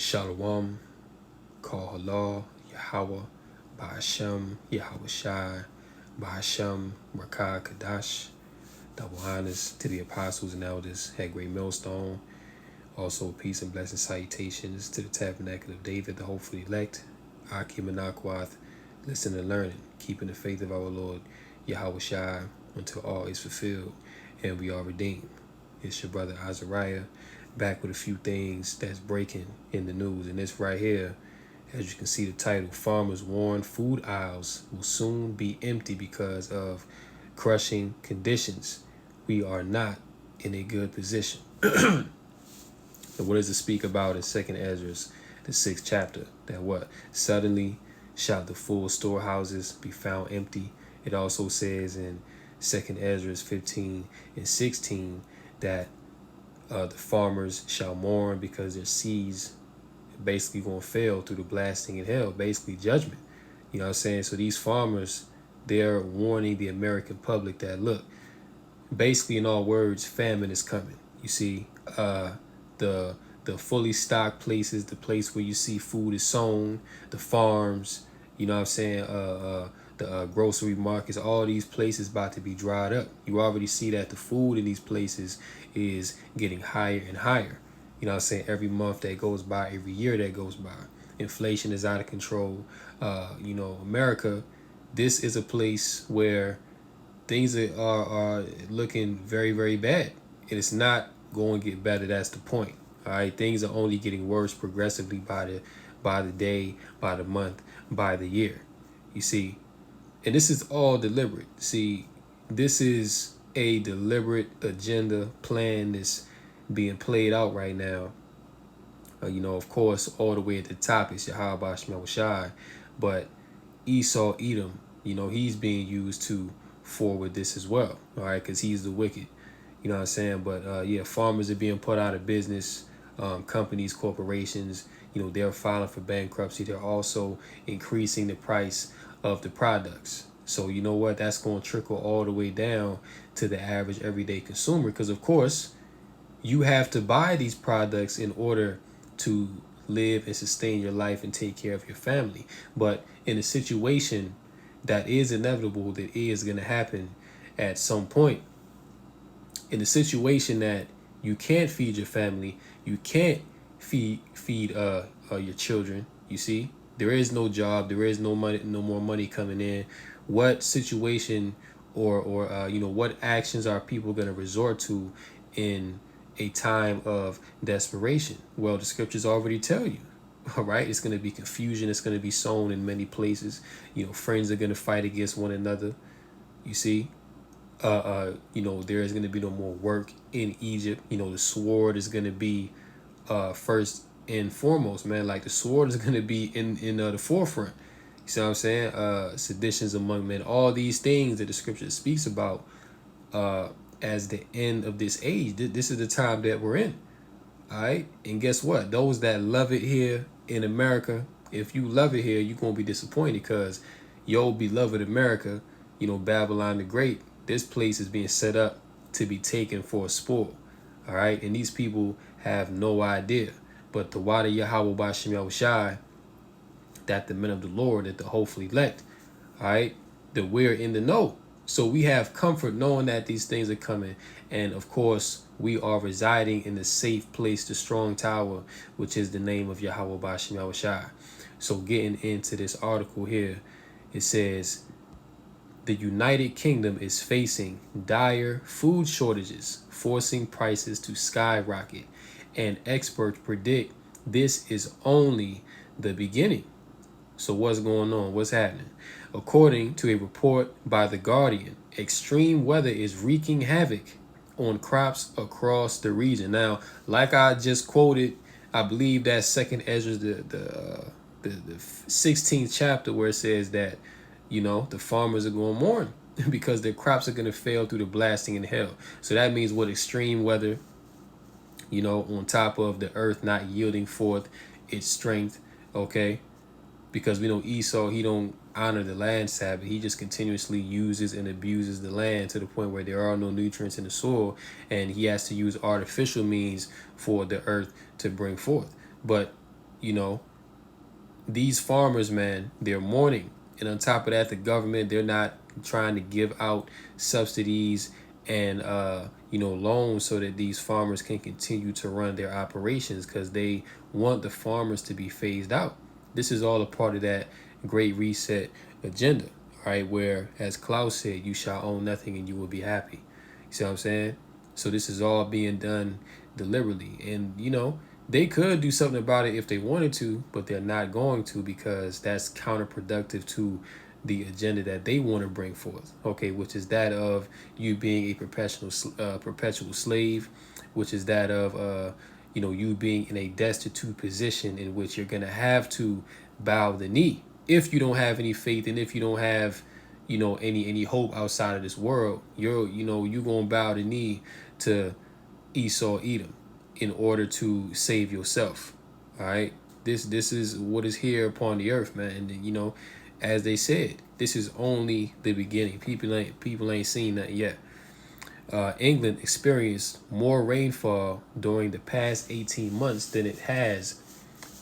Shalom, Kal Halal, Yahweh, Ba'ashem, Yahweh Shai, Ba'ashem, Rakah Kadash, double honors to the apostles and elders at Great Millstone. Also, peace and blessing salutations to the tabernacle of David, the hopefully elect, Akim and Akwath, listening and learning, keeping the faith of our Lord, Yahweh Shai, until all is fulfilled and we are redeemed. It's your brother Azariah, back with a few things that's breaking in the news. And this right here, as you can see the title, farmers warn food aisles will soon be empty because of crushing conditions. We are not in a good position. And what does it speak about in 2nd Ezra, the 6th chapter? That what? Suddenly shall the full storehouses be found empty. It also says in 2nd Ezra 15 and 16 that the farmers shall mourn because their seeds basically going to fail through the blasting in hell, basically judgment. You know what I'm saying? So these farmers, they're warning the American public that, look, basically in all words, famine is coming. You see, the fully stocked places, the place where you see food is sown, the farms, you know what I'm saying, the grocery markets, all these places about to be dried up. You already see that the food in these places is getting higher and higher. You know what I'm saying? Every month that goes by, every year that goes by. Inflation is out of control. America, this is a place where things are looking very, very bad. And it's not going to get better. That's the point. All right. Things are only getting worse progressively by the day, by the month, by the year. You see, and this is all deliberate. See, this is a deliberate agenda plan that's being played out right now. Of course, all the way at the top is Yahweh Shemel Shai, but Esau Edom, he's being used to forward this as well. All right, because he's the wicked. You know what I'm saying? But farmers are being put out of business. Companies, corporations, they're filing for bankruptcy. They're also increasing the price of the products. So you know what? That's going to trickle all the way down to the average everyday consumer. Because of course, you have to buy these products in order to live and sustain your life and take care of your family. But in a situation that is inevitable, that is going to happen at some point, in a situation that you can't feed your family, you can't feed your children. You see, there is no job, there is no money, no more money coming in. What situation or what actions are people going to resort to in a time of desperation? Well, the scriptures already tell you. All right, it's going to be confusion. It's going to be sown in many places. Friends are going to fight against one another. You see, there is going to be no more work in Egypt. The sword is going to be first and foremost, man. Like the sword is going to be in the forefront. You see what I'm saying? Seditions among men, all these things that the scripture speaks about as the end of this age. This is the time that we're in. All right. And guess what? Those that love it here in America, if you love it here, you're going to be disappointed because your beloved America, Babylon the Great, this place is being set up to be taken for a spoil. All right. And these people have no idea. But the Wada Yahweh Bashem Yahushai, that the men of the Lord, that the hopefully elect, all right, that we're in the know. So we have comfort knowing that these things are coming. And of course, we are residing in the safe place, the strong tower, which is the name of Yahweh Bashem Yahushai. So getting into this article here, it says, the United Kingdom is facing dire food shortages, forcing prices to skyrocket. And experts predict this is only the beginning. So what's going on? What's happening? According to a report by The Guardian, extreme weather is wreaking havoc on crops across the region. Now, like I just quoted, I believe that 2nd Ezra, the 16th chapter, where it says that, the farmers are going to mourn because their crops are going to fail through the blasting in hell. So that means what extreme weather, on top of the earth not yielding forth its strength, okay? Because we know Esau, he don't honor the land Sabbath. He just continuously uses and abuses the land to the point where there are no nutrients in the soil, and he has to use artificial means for the earth to bring forth. But, you know, these farmers, man, they're mourning. And on top of that, the government, they're not trying to give out subsidies and loans so that these farmers can continue to run their operations, because they want the farmers to be phased out. This is all a part of that great reset agenda, right? Where, as Klaus said, you shall own nothing and you will be happy. You see what I'm saying? So this is all being done deliberately. And, they could do something about it if they wanted to, but they're not going to, because that's counterproductive to the agenda that they want to bring forth. Okay, which is that of you being a perpetual slave, which is that of you being in a destitute position in which you're gonna have to bow the knee if you don't have any faith, and if you don't have any hope outside of this world. You're gonna bow the knee to Esau, Edom, in order to save yourself. All right. This is what is here upon the earth, man. And as they said, this is only the beginning. People ain't seen that yet. England experienced more rainfall during the past 18 months than it has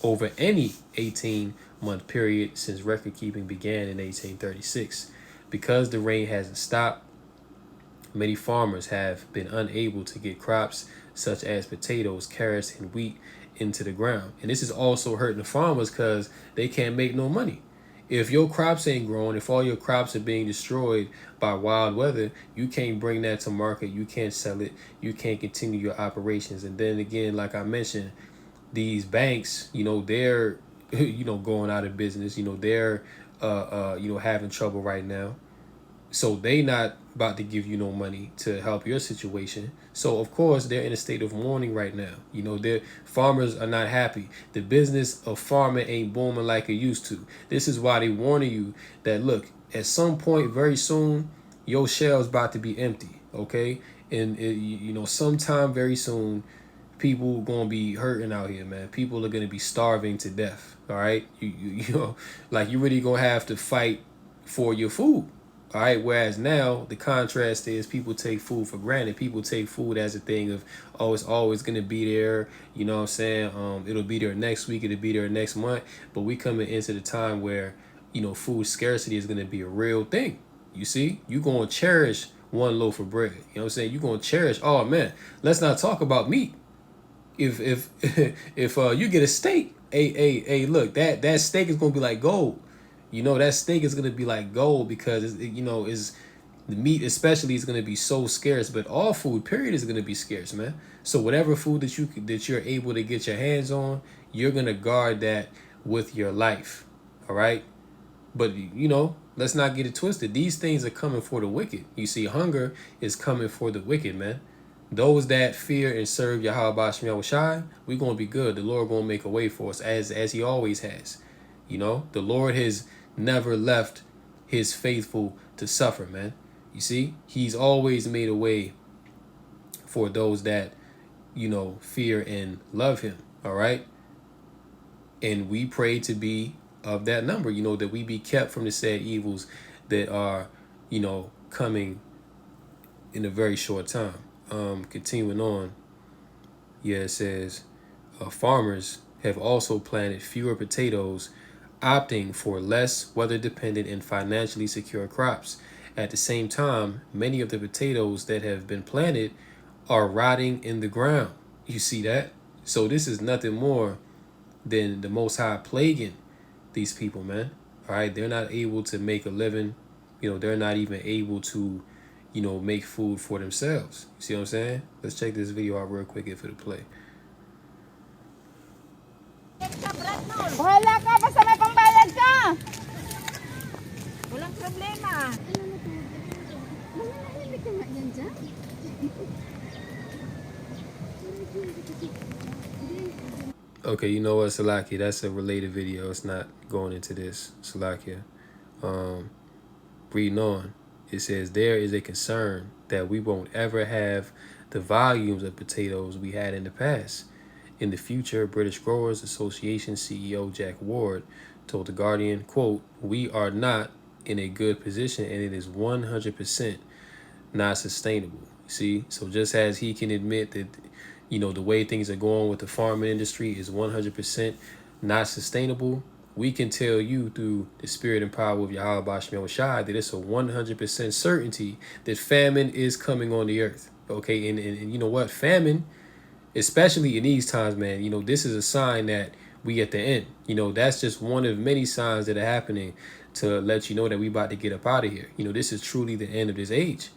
over any 18-month period since record keeping began in 1836. Because the rain hasn't stopped, many farmers have been unable to get crops such as potatoes, carrots, and wheat into the ground. And this is also hurting the farmers because they can't make no money. If your crops ain't growing, if all your crops are being destroyed by wild weather, you can't bring that to market. You can't sell it. You can't continue your operations. And then again, like I mentioned, these banks, they're, going out of business. They're, having trouble right now. So they not about to give you no money to help your situation. So of course they're in a state of mourning right now. Their farmers are not happy. The business of farming ain't booming like it used to. This is why they warning you that, look, at some point very soon, your shell's about to be empty. Okay, and sometime very soon, people gonna be hurting out here, man. People are gonna be starving to death. All right, you really gonna have to fight for your food. All right. Whereas now the contrast is people take food for granted. People take food as a thing of, oh, it's always going to be there. You know what I'm saying? It'll be there next week. It'll be there next month. But we coming into the time where, food scarcity is going to be a real thing. You see, you're going to cherish one loaf of bread. You know what I'm saying? You're going to cherish, oh man, let's not talk about meat. If you get a steak, hey, look, that steak is going to be like gold. That steak is gonna be like gold because is the meat especially is gonna be so scarce. But all food, period, is gonna be scarce, man. So whatever food that you're able to get your hands on, you're gonna guard that with your life. All right. But let's not get it twisted. These things are coming for the wicked. You see, hunger is coming for the wicked, man. Those that fear and serve Yahweh Shem Yahushai, we're gonna be good. The Lord gonna make a way for us as He always has. The Lord has never left his faithful to suffer, man. You see, he's always made a way for those that, fear and love him. All right. And we pray to be of that number, that we be kept from the said evils that are, coming in a very short time. Continuing on. Yeah, it says farmers have also planted fewer potatoes, opting for less weather-dependent and financially secure crops. At the same time, many of the potatoes that have been planted are rotting in the ground. You see that? So this is nothing more than the Most High plaguing these people, man. All right, they're not able to make a living. They're not even able to, make food for themselves. You see what I'm saying? Let's check this video out real quick if it'll play. Wala ka, basta may pambayad ka. Walang problema. Mananahimik ka nga yan dyan. Okay, you know what, Salakia? That's a related video. It's not going into this, Salakia. Reading on, it says, there is a concern that we won't ever have the volumes of potatoes we had in the past. In the future, British Growers Association CEO Jack Ward told The Guardian, quote, we are not in a good position and it is 100% not sustainable. See, so just as he can admit that, the way things are going with the farming industry is 100% not sustainable, we can tell you through the spirit and power of Yahweh Bashem Yahushua that it's a 100% certainty that famine is coming on the earth. Okay, and you know what? Famine, especially in these times, man, you know, this is a sign that we at the end. You know, that's just one of many signs that are happening to let you know that we about to get up out of here. You know, this is truly the end of this age.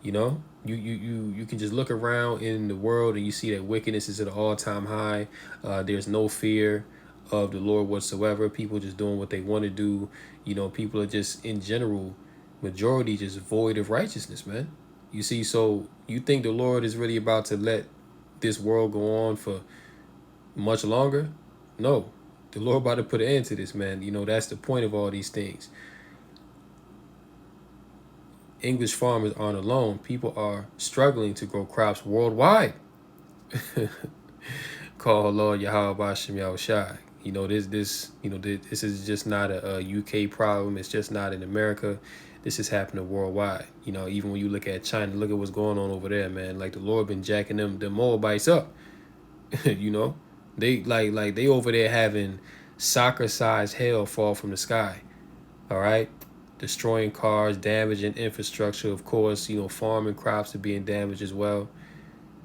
You know, you can just look around in the world and you see that wickedness is at an all-time high. There's no fear of the Lord whatsoever. People just doing what they want to do. You know, people are just in general, majority just void of righteousness, man. You see, so you think the Lord is really about to let this world go on for much longer? No, the Lord about to put an end to this, man. You know, that's the point of all these things. English farmers aren't alone. People are struggling to grow crops worldwide. Call Lord Yahweh Bashem Yahushai. You know, this is just not a UK problem. It's just not in America. This is happening worldwide. You know, even when you look at China, look at what's going on over there, man. Like the Lord been jacking them Moabites up. You know, they like they over there having soccer-sized hail fall from the sky. All right, destroying cars, damaging infrastructure. Of course, you know, farming crops are being damaged as well.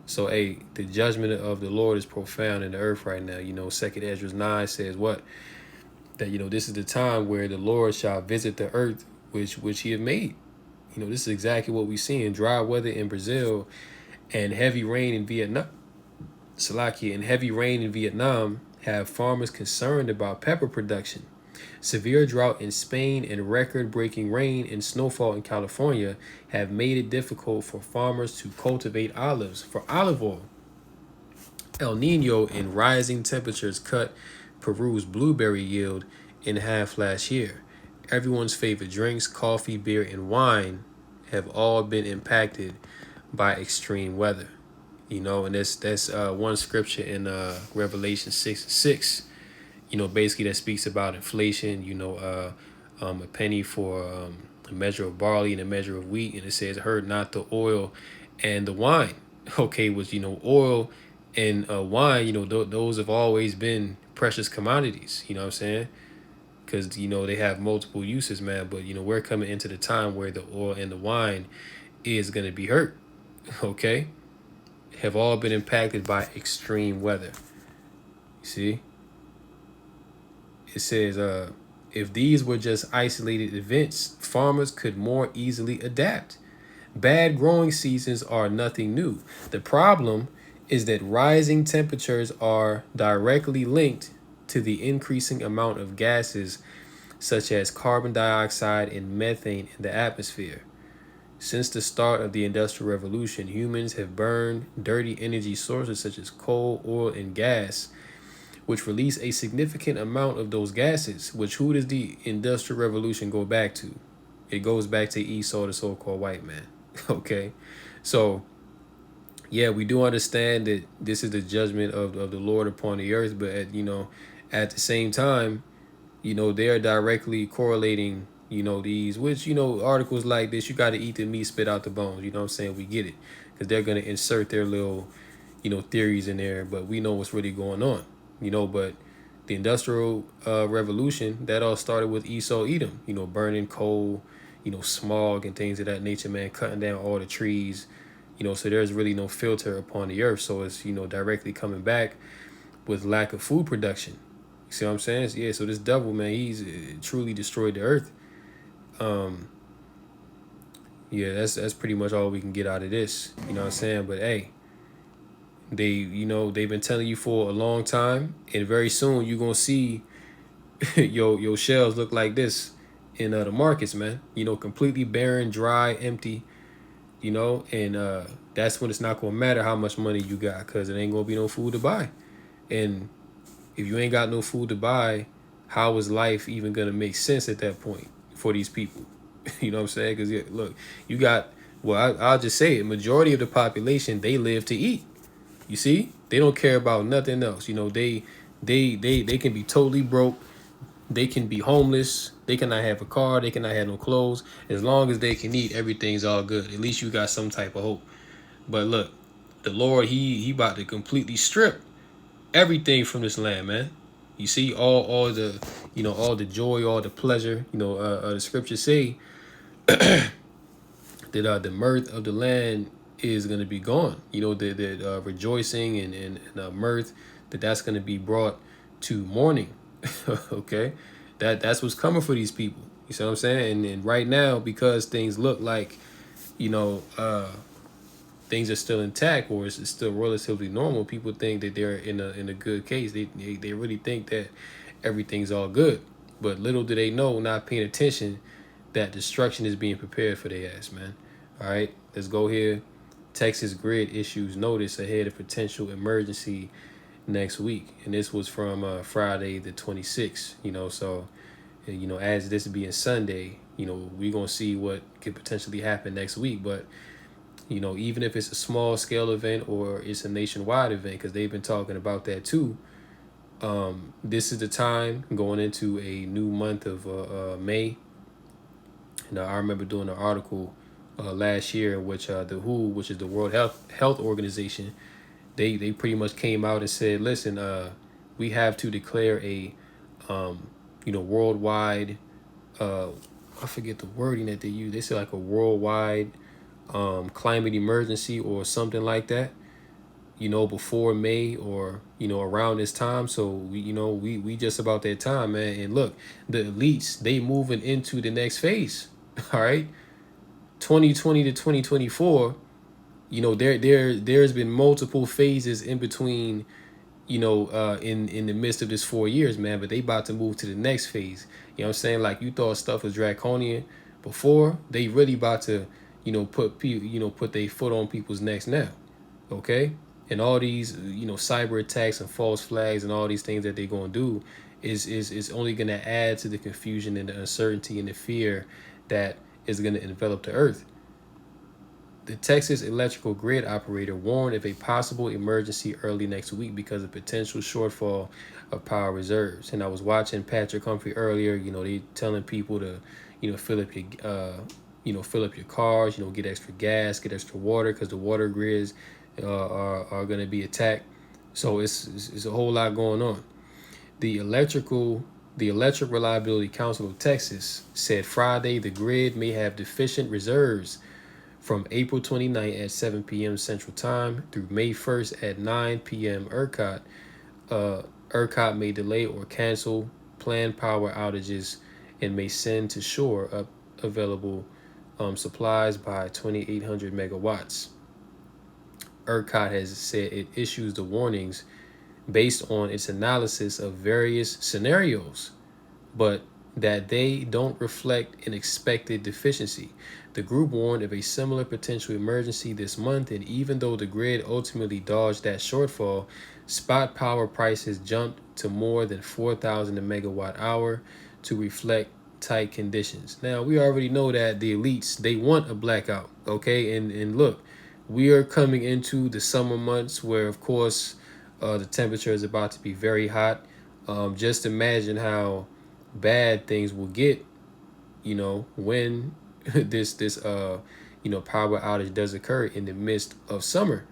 So, hey, the judgment of the Lord is profound in the earth right now. You know, 2nd Ezra 9 says what? That, you know, this is the time where the Lord shall visit the earth, which he have made. You know, this is exactly what we see in dry weather in Brazil and heavy rain in Vietnam. Salakia, and heavy rain in Vietnam have farmers concerned about pepper production. Severe drought in Spain and record-breaking rain and snowfall in California have made it difficult for farmers to cultivate olives for olive oil. El Nino and rising temperatures cut Peru's blueberry yield in half last year. Everyone's favorite drinks, coffee, beer, and wine have all been impacted by extreme weather. You know, and that's one scripture in Revelation 6:6. You know, basically that speaks about inflation. You know, a penny for a measure of barley and a measure of wheat, and it says, "Hurt not the oil and the wine." Okay, was, you know, oil and wine. You know, those have always been precious commodities. You know what I'm saying? Because, you know, they have multiple uses, man. But, you know, we're coming into the time where the oil and the wine is gonna be hurt. Okay, have all been impacted by extreme weather. You see? It says, if these were just isolated events, farmers could more easily adapt. Bad growing seasons are nothing new. The problem is that rising temperatures are directly linked to the increasing amount of gases such as carbon dioxide and methane in the atmosphere. Since the start of the Industrial Revolution, humans have burned dirty energy sources such as coal, oil, and gas, which release a significant amount of those gases, which who does the Industrial Revolution go back to? It goes back to Esau, the so-called white man. Okay, so yeah, we do understand that this is the judgment of the Lord upon the earth, but you know, at the same time, you know, they are directly correlating, you know, these, which, you know, articles like this, you got to eat the meat, spit out the bones. You know what I'm saying? We get it, because they're going to insert their little, you know, theories in there, but we know what's really going on. You know, but the Industrial Revolution, that all started with Esau, Edom, you know, burning coal, you know, smog and things of that nature, man, cutting down all the trees, you know, so there's really no filter upon the earth. So it's, you know, directly coming back with lack of food production. You see what I'm saying? Yeah, so this devil, man, he's truly destroyed the earth. Yeah, that's pretty much all we can get out of this. You know what I'm saying? But hey, they, you know, they've been telling you for a long time, and very soon you're gonna see your shelves look like this in the markets, man. You know, completely barren, dry, empty. You know, and that's when it's not gonna matter how much money you got, because it ain't gonna be no food to buy. And if you ain't got no food to buy, how is life even gonna make sense at that point for these people? You know what I'm saying? Because yeah, look, you got, well, I'll just say it, majority of the population, they live to eat. You see, they don't care about nothing else. You know, they can be totally broke. They can be homeless. They cannot have a car. They cannot have no clothes. As long as they can eat, everything's all good. At least you got some type of hope. But look, the Lord, he about to completely strip everything from this land, man. You see all the, all the joy, all the pleasure. The scriptures say that the mirth of the land is going to be gone. The rejoicing and mirth, that's going to be brought to mourning. Okay, that's what's coming for these people. You see what I'm saying? And right now, because things look like, you know, things are still intact, or it's still relatively normal, people think that they're in a good case. They really think that everything's all good, but little do they know, not paying attention, that destruction is being prepared for their ass, man. All right, let's go here. Texas Grid issues notice ahead of potential emergency next week, and this was from Friday the 26th. So as this being Sunday, we're gonna see what could potentially happen next week. But even if it's a small scale event or it's a nationwide event, because they've been talking about that too. This is the time going into a new month of May. Now, I remember doing an article last year in which the WHO, which is the World Health Organization, they pretty much came out and said, listen, we have to declare a worldwide, I forget the wording that they use. They say like a worldwide climate emergency or something like that. Before May, or around this time. So we just about that time, man. And look, the elites, they moving into the next phase. All right, 2020 to 2024. There's been multiple phases in between. In the midst of this 4 years, man. But they about to move to the next phase. You know what I'm saying? Like, you thought stuff was draconian before, they really about to put their foot on people's necks now. Okay. And all these, cyber attacks and false flags and all these things that they're going to do is only going to add to the confusion and the uncertainty and the fear that is going to envelop the earth. The Texas electrical grid operator warned of a possible emergency early next week because of potential shortfall of power reserves. And I was watching Patrick Humphrey earlier. They telling people to, fill up your cars. Get extra gas, get extra water, because the water grids are going to be attacked. So it's a whole lot going on. The Electric Reliability Council of Texas said Friday the grid may have deficient reserves from April 29th at 7 p.m. Central Time through May 1st at 9 p.m. ERCOT. ERCOT may delay or cancel planned power outages and may send to shore up available supplies by 2,800 megawatts. ERCOT has said it issues the warnings based on its analysis of various scenarios, but that they don't reflect an expected deficiency. The group warned of a similar potential emergency this month, and even though the grid ultimately dodged that shortfall, spot power prices jumped to more than 4,000 a megawatt hour to reflect tight conditions. Now, we already know that the elites, they want a blackout, okay? And look, we are coming into the summer months where, of course, the temperature is about to be very hot. Just imagine how bad things will get, when this power outage does occur in the midst of summer.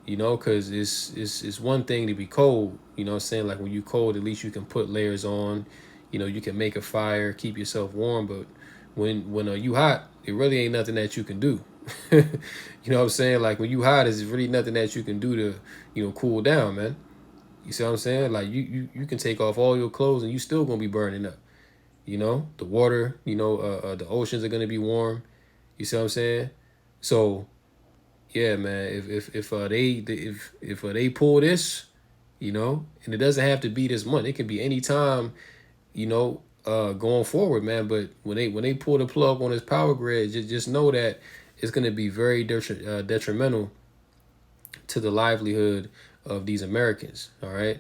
Because it's one thing to be cold. What I'm saying? Like, when you cold, at least you can put layers on. You can make a fire, keep yourself warm. But when you hot, it really ain't nothing that you can do. You know what I'm saying? Like, when you hot, there's really nothing that you can do to, cool down, man. You see what I'm saying? Like, you can take off all your clothes and you still gonna be burning up. The water, the oceans are gonna be warm. You see what I'm saying? So, yeah, man. If they pull this, and it doesn't have to be this month. It can be any time, going forward, man. But when they pull the plug on this power grid, just know that it's gonna be very detrimental to the livelihood of these Americans. All right.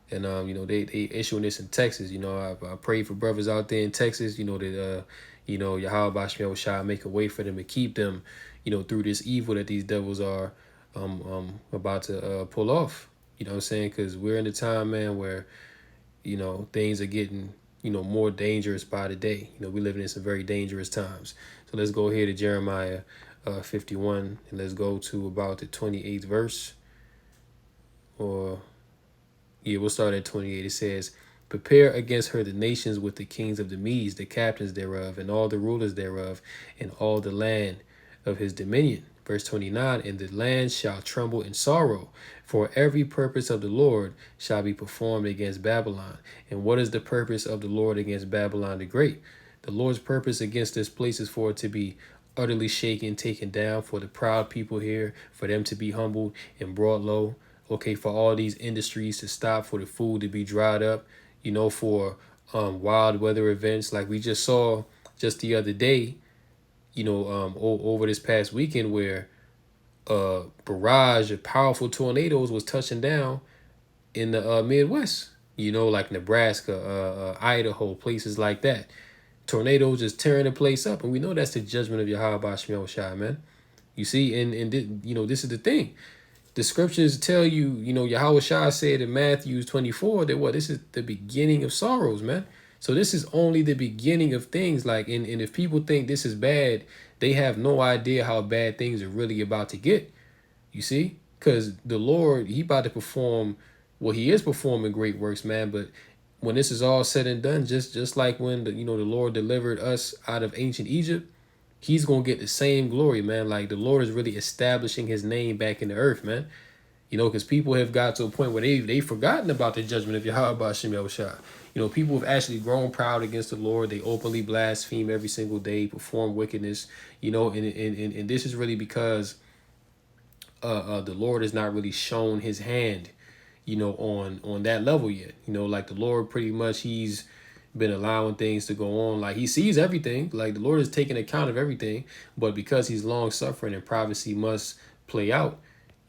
And they issuing this in Texas. I pray for brothers out there in Texas. That Yahweh Bashmiel Shah make a way for them to keep them, through this evil that these devils are about to pull off. You know what I'm saying? Because we're in a time, man, where things are getting more dangerous by the day. We living in some very dangerous times. So let's go here to Jeremiah 51, and let's go to about the 28th verse, or Yeah, we'll start at 28. It says, prepare against her the nations with the kings of the Medes, the captains thereof, and all the rulers thereof, and all the land of his dominion. Verse 29, and the land shall tremble in sorrow, for every purpose of the Lord shall be performed against Babylon. And what is the purpose of the Lord against Babylon the Great? The Lord's purpose against this place is for it to be utterly shaken, taken down, for the proud people here, for them to be humbled and brought low. Okay, for all these industries to stop, for the food to be dried up, for wild weather events like we just saw just the other day, over this past weekend where a barrage of powerful tornadoes was touching down in the Midwest, like Nebraska, Idaho, places like that. Tornadoes just tearing the place up. And we know that's the judgment of Yahweh Shemel Shai, man. You see, and this is the thing. The scriptures tell you, Yahweh Shai said in Matthew 24 that this is the beginning of sorrows, man. So this is only the beginning of things. Like, and if people think this is bad, they have no idea how bad things are really about to get. You see? Because the Lord, he about to perform, he is performing great works, man. But when this is all said and done, just like when the Lord delivered us out of ancient Egypt, he's going to get the same glory, man. Like, the Lord is really establishing his name back in the earth, man. Because people have got to a point where they've forgotten about the judgment of Yahweh Shem Yahushua. People have actually grown proud against the Lord. They openly blaspheme every single day, perform wickedness, and this is really because the Lord has not really shown his hand, on that level yet. Like the Lord pretty much, he's been allowing things to go on. Like, he sees everything. Like, the Lord is taking account of everything, but because he's long suffering and prophecy must play out,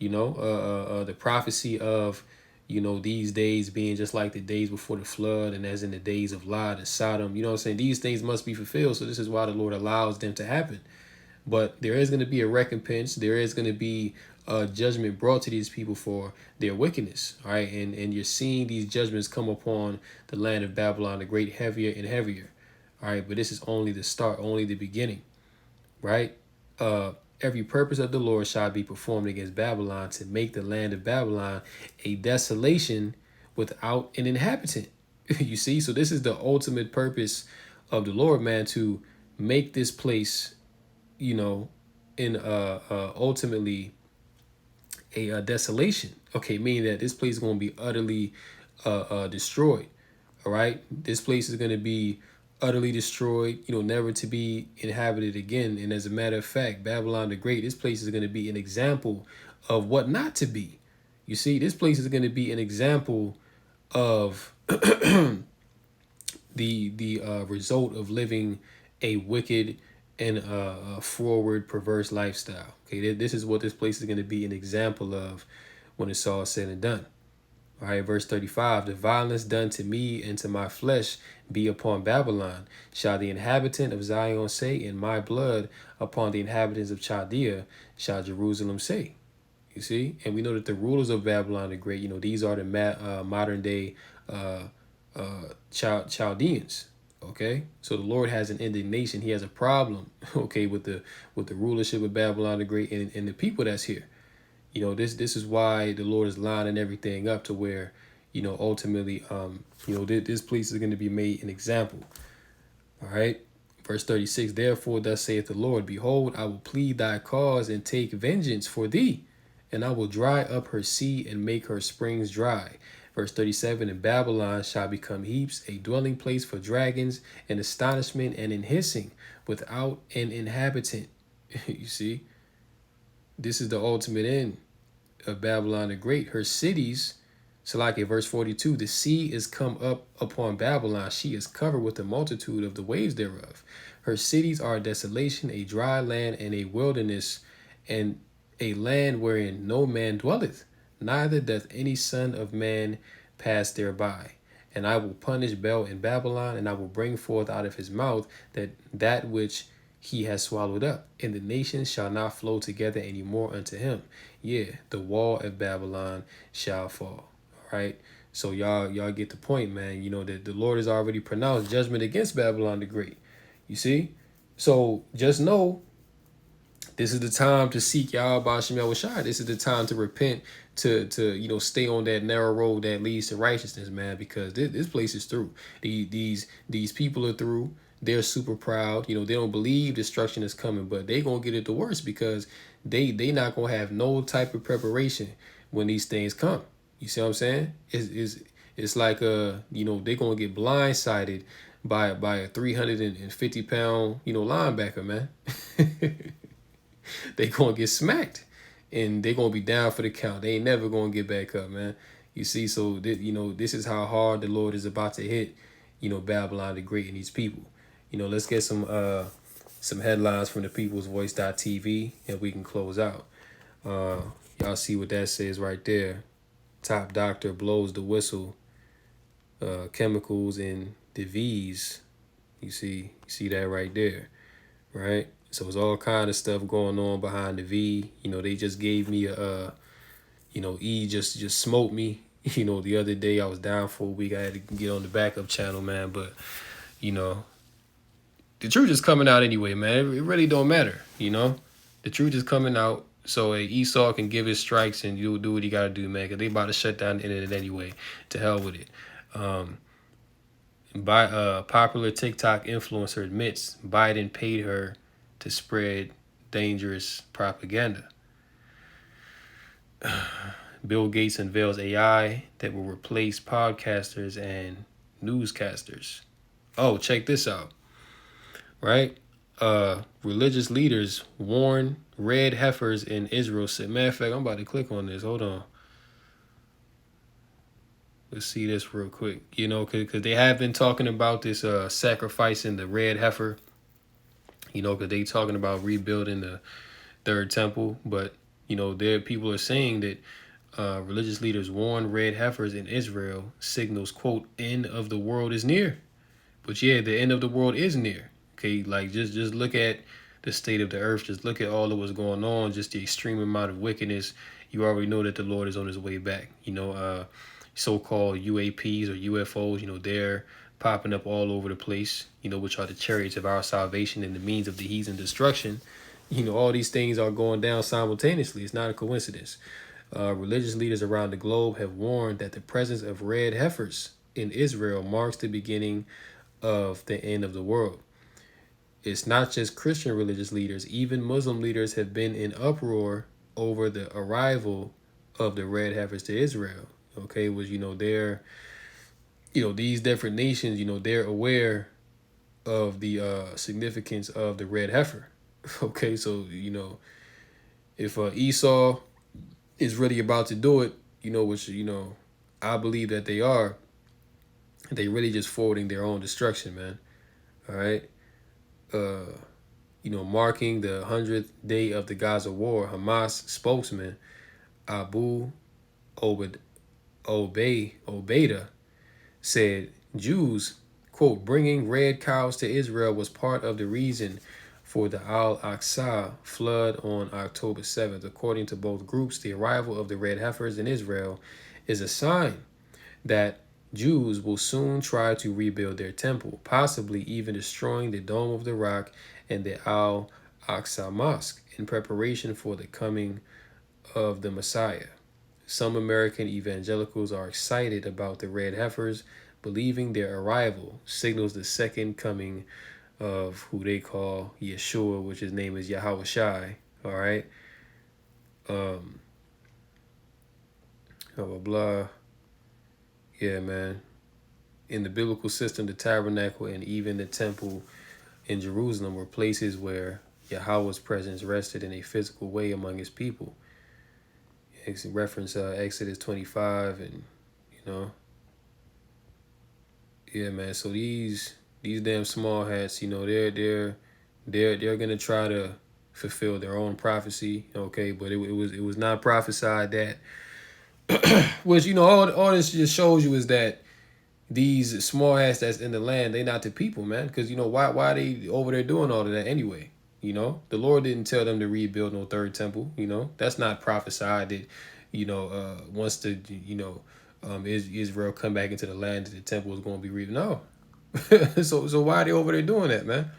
the prophecy of, these days being just like the days before the flood, and as in the days of Lot and Sodom, what I'm saying? These things must be fulfilled. So this is why the Lord allows them to happen. But there is going to be a recompense. There is going to be a judgment brought to these people for their wickedness. All right. And you're seeing these judgments come upon the land of Babylon, the great, heavier and heavier. All right. But this is only the start, only the beginning. Right. Every purpose of the Lord shall be performed against Babylon, to make the land of Babylon a desolation without an inhabitant. You see? So this is the ultimate purpose of the Lord, man, to make this place, in ultimately a desolation. Okay, meaning that this place is going to be utterly destroyed. All right, this place is going to be utterly destroyed, never to be inhabited again. And as a matter of fact, Babylon the Great, this place is going to be an example of what not to be. You see, this place is going to be an example of the result of living a wicked and a forward, perverse lifestyle. Okay, this is what this place is going to be an example of when it's all said and done. All right, verse 35, the violence done to me and to my flesh be upon Babylon. Shall the inhabitant of Zion say, in my blood upon the inhabitants of Chaldea shall Jerusalem say. You see? And we know that the rulers of Babylon the Great, these are the modern day Chaldeans. Okay, so the Lord has an indignation. He has a problem, okay, with the rulership of Babylon the Great and the people that's here. This is why the Lord is lining everything up to where, ultimately, this place is going to be made an example. All right. Verse 36, therefore, thus saith the Lord, behold, I will plead thy cause and take vengeance for thee, and I will dry up her sea and make her springs dry. Verse 37, and Babylon shall become heaps, a dwelling place for dragons, an astonishment and an hissing, without an inhabitant. You see? This is the ultimate end of Babylon the Great. Her cities, so like in verse 42, the sea is come up upon Babylon. She is covered with the multitude of the waves thereof. Her cities are a desolation, a dry land, and a wilderness, and a land wherein no man dwelleth, neither doth any son of man pass thereby. And I will punish Bel in Babylon, and I will bring forth out of his mouth that which he has swallowed up, and the nations shall not flow together any more unto him. Yeah, the wall of Babylon shall fall. All right. So y'all get the point, man. That the Lord has already pronounced judgment against Babylon the Great. You see? So just know This is the time to seek Yahweh Ba'ashem Yahushua. This is the time to repent, to stay on that narrow road that leads to righteousness, man, because this place is through. These people are through. They're super proud. They don't believe destruction is coming, but they gonna get it the worst because they not gonna have no type of preparation when these things come. You see what I'm saying? It's like they're gonna get blindsided by a 350-pound linebacker, man. They gonna get smacked, and they gonna be down for the count. They ain't never gonna get back up, man. You see, so this is how hard the Lord is about to hit, Babylon the Great and these people. Let's get some headlines from the People's Voice.tv, and we can close out. Y'all see what that says right there. Top doctor blows the whistle. Chemicals in the V's. You see that right there, right? So it's all kind of stuff going on behind the V. They just gave me E just smoked me. The other day I was down for a week. I had to get on the backup channel, man. But, the truth is coming out anyway, man. It really don't matter, The truth is coming out. So Esau can give his strikes and you'll do what he got to do, man. Because they about to shut down the internet anyway. To hell with it. Popular TikTok influencer admits Biden paid her to spread dangerous propaganda. Bill Gates unveils AI that will replace podcasters and newscasters. Oh, check this out. Right? Religious leaders warn red heifers in Israel. Matter of fact, I'm about to click on this. Hold on. Let's see this real quick. Because they have been talking about this sacrificing the red heifer. Because they talking about rebuilding the third temple. But, people are saying that religious leaders warn red heifers in Israel signals, quote, end of the world is near. But yeah, the end of the world is near. Okay, like just look at the state of the earth. Just look at all of what's going on. Just the extreme amount of wickedness. You already know that the Lord is on his way back. So-called UAPs or UFOs, they're popping up all over the place, which are the chariots of our salvation and the means of the heathen destruction. All these things are going down simultaneously. It's not a coincidence. Religious leaders around the globe have warned that the presence of red heifers in Israel marks the beginning of the end of the world. It's not just Christian religious leaders. Even Muslim leaders have been in uproar over the arrival of the red heifers to Israel. Okay, was they're these different nations, they're aware of the significance of the red heifer. Okay, so if Esau is really about to do it, which I believe that they are, they really just forwarding their own destruction, man. All right. Marking the 100th day of the Gaza war, Hamas spokesman Abu Obeida said Jews, quote, bringing red cows to Israel was part of the reason for the Al-Aqsa flood on October 7th. According to both groups, the arrival of the red heifers in Israel is a sign that Jews will soon try to rebuild their temple, possibly even destroying the Dome of the Rock and the Al-Aqsa Mosque in preparation for the coming of the Messiah. Some American evangelicals are excited about the red heifers, believing their arrival signals the second coming of who they call Yeshua, which his name is Yahweh Shai. All right. Blah, blah, blah. Yeah, man. In the biblical system, the tabernacle and even the temple in Jerusalem were places where Yahweh's presence rested in a physical way among his people. It's reference Exodus 25 and, yeah, man. So these damn small hats, they're gonna try to fulfill their own prophecy, okay? But it was not prophesied that. Which all this just shows you is that these small hats that's in the land, they not the people, man. Because why they over there doing all of that anyway? The Lord didn't tell them to rebuild no third temple. That's not prophesied that once the Israel come back into the land that the temple is going to be rebuilt. No. So why are they over there doing that, man?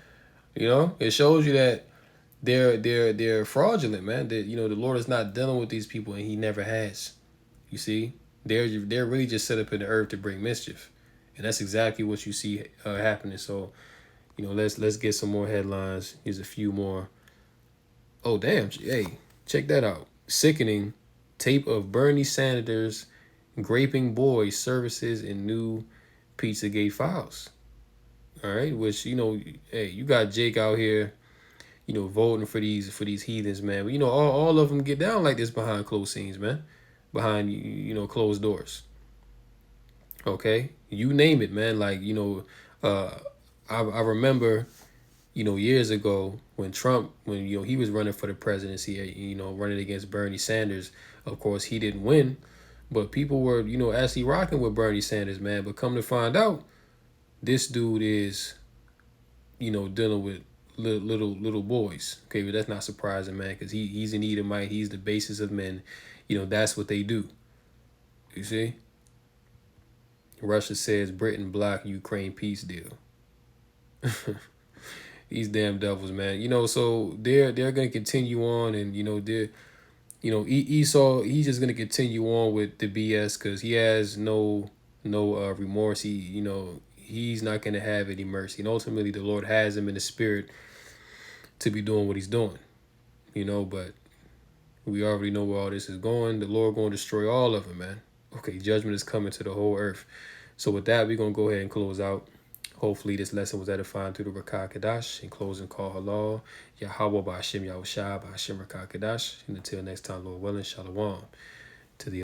It shows you that they're fraudulent, man. That you know the Lord is not dealing with these people, and He never has. You see, they're really just set up in the earth to bring mischief, and that's exactly what you see happening. So you know, let's get some more headlines. Here's a few more. Oh damn! Hey, check that out. Sickening tape of Bernie Sanders graping boys services in new Pizzagate files. All right, which you know, hey, you got Jake out here, you know, voting for these heathens, man. But you know, all of them get down like this behind closed scenes, man, behind you know closed doors. Okay, you name it, man. Like you know, I remember you know years ago when Trump when you know he was running for the presidency, you know, running against Bernie Sanders. Of course, he didn't win, but people were you know actually rocking with Bernie Sanders, man. But come to find out, this dude is you know dealing with little boys. Okay, but that's not surprising, man, because he's an Edomite. He's the basis of men. You know that's what they do. You see, Russia says Britain blocked Ukraine peace deal. These damn devils, man. You know, so they're gonna continue on, and you know they're you know Esau he's just gonna continue on with the BS because he has no remorse. He you know he's not gonna have any mercy, and ultimately the Lord has him in the spirit to be doing what he's doing. You know, but we already know where all this is going. The Lord going to destroy all of it, man. Okay, judgment is coming to the whole earth. So with that, we're going to go ahead and close out. Hopefully this lesson was edifying through the Rakah Kadash. In closing, call halal. Yahweh Ba'ashem Yahushua Ba'ashem Rakah Kadash. And until next time, Lord willing, shalom. To the